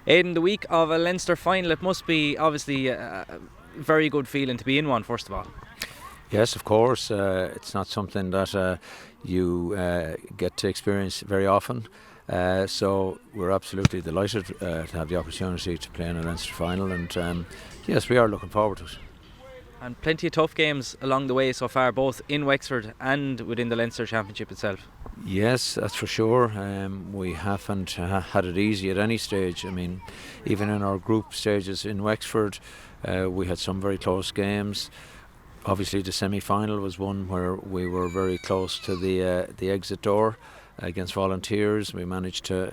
Aidan, the week of a Leinster final, it must be obviously a very good feeling to be in one, first of all. Yes, of course. It's not something that you get to experience very often. So we're absolutely delighted to have the opportunity to play in a Leinster final, and yes, we are looking forward to it. And plenty of tough games along the way so far, both in Wexford and within the Leinster Championship itself. Yes, that's for sure. We haven't had it easy at any stage. I mean, even in our group stages in Wexford, we had some very close games. Obviously, the semi-final was one where we were very close to the exit door against Volunteers. We managed to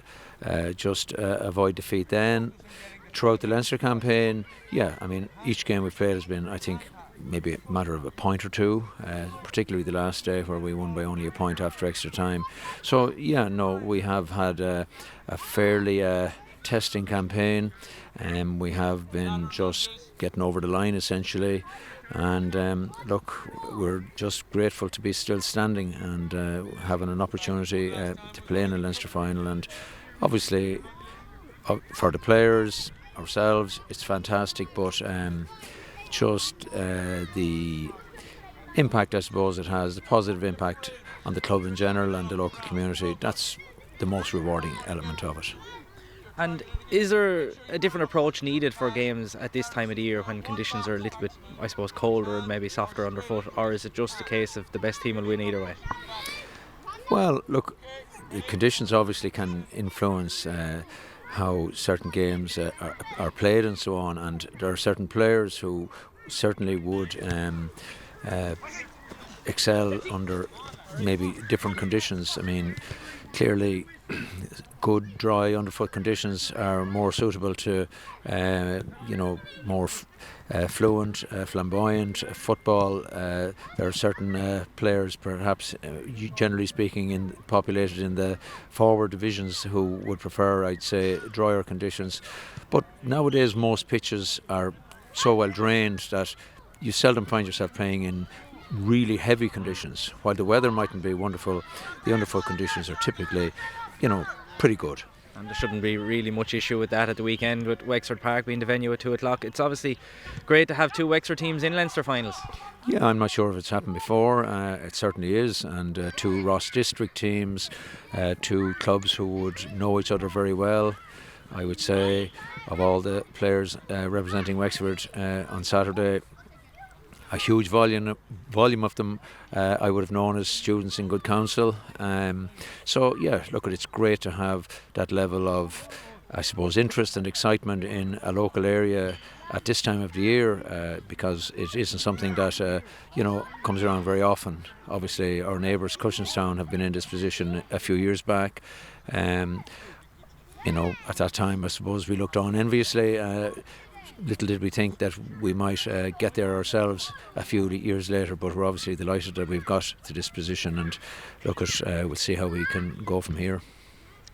just avoid defeat then. Throughout the Leinster campaign, I mean, each game we've played has been, I think, maybe a matter of a point or two, particularly the last day where we won by only a point after extra time. So, we have had a fairly testing campaign, and we have been just getting over the line essentially. And look, we're just grateful to be still standing and having an opportunity to play in a Leinster final. And obviously, for the players, ourselves, it's fantastic, but just the impact, I suppose, it has, the positive impact on the club in general and the local community, that's the most rewarding element of it. And is there a different approach needed for games at this time of the year when conditions are a little bit, I suppose, colder and maybe softer underfoot, or is it just a case of the best team will win either way? Well, look, the conditions obviously can influence how certain games are played and so on, and there are certain players who certainly would excel under maybe different conditions. I mean, clearly good dry underfoot conditions are more suitable to more fluent, flamboyant football. There are certain players, perhaps generally speaking, populated in the forward divisions who would prefer, I'd say, drier conditions. But nowadays most pitches are so well drained that you seldom find yourself playing in really heavy conditions. While the weather mightn't be wonderful, the underfoot conditions are typically, pretty good. And there shouldn't be really much issue with that at the weekend, with Wexford Park being the venue at 2 o'clock. It's obviously great to have two Wexford teams in Leinster finals. Yeah, I'm not sure if it's happened before. It certainly is, and two Ross District teams, two clubs who would know each other very well. I would say of all the players representing Wexford on Saturday, a huge volume of them I would have known as students in good counsel. It's great to have that level of, I suppose, interest and excitement in a local area at this time of the year, because it isn't something that comes around very often. Obviously, our neighbours Cushinstown have been in this position a few years back. At that time, I suppose we looked on enviously. Little did we think that we might get there ourselves a few years later, but we're obviously delighted that we've got to this position, and we'll see how we can go from here.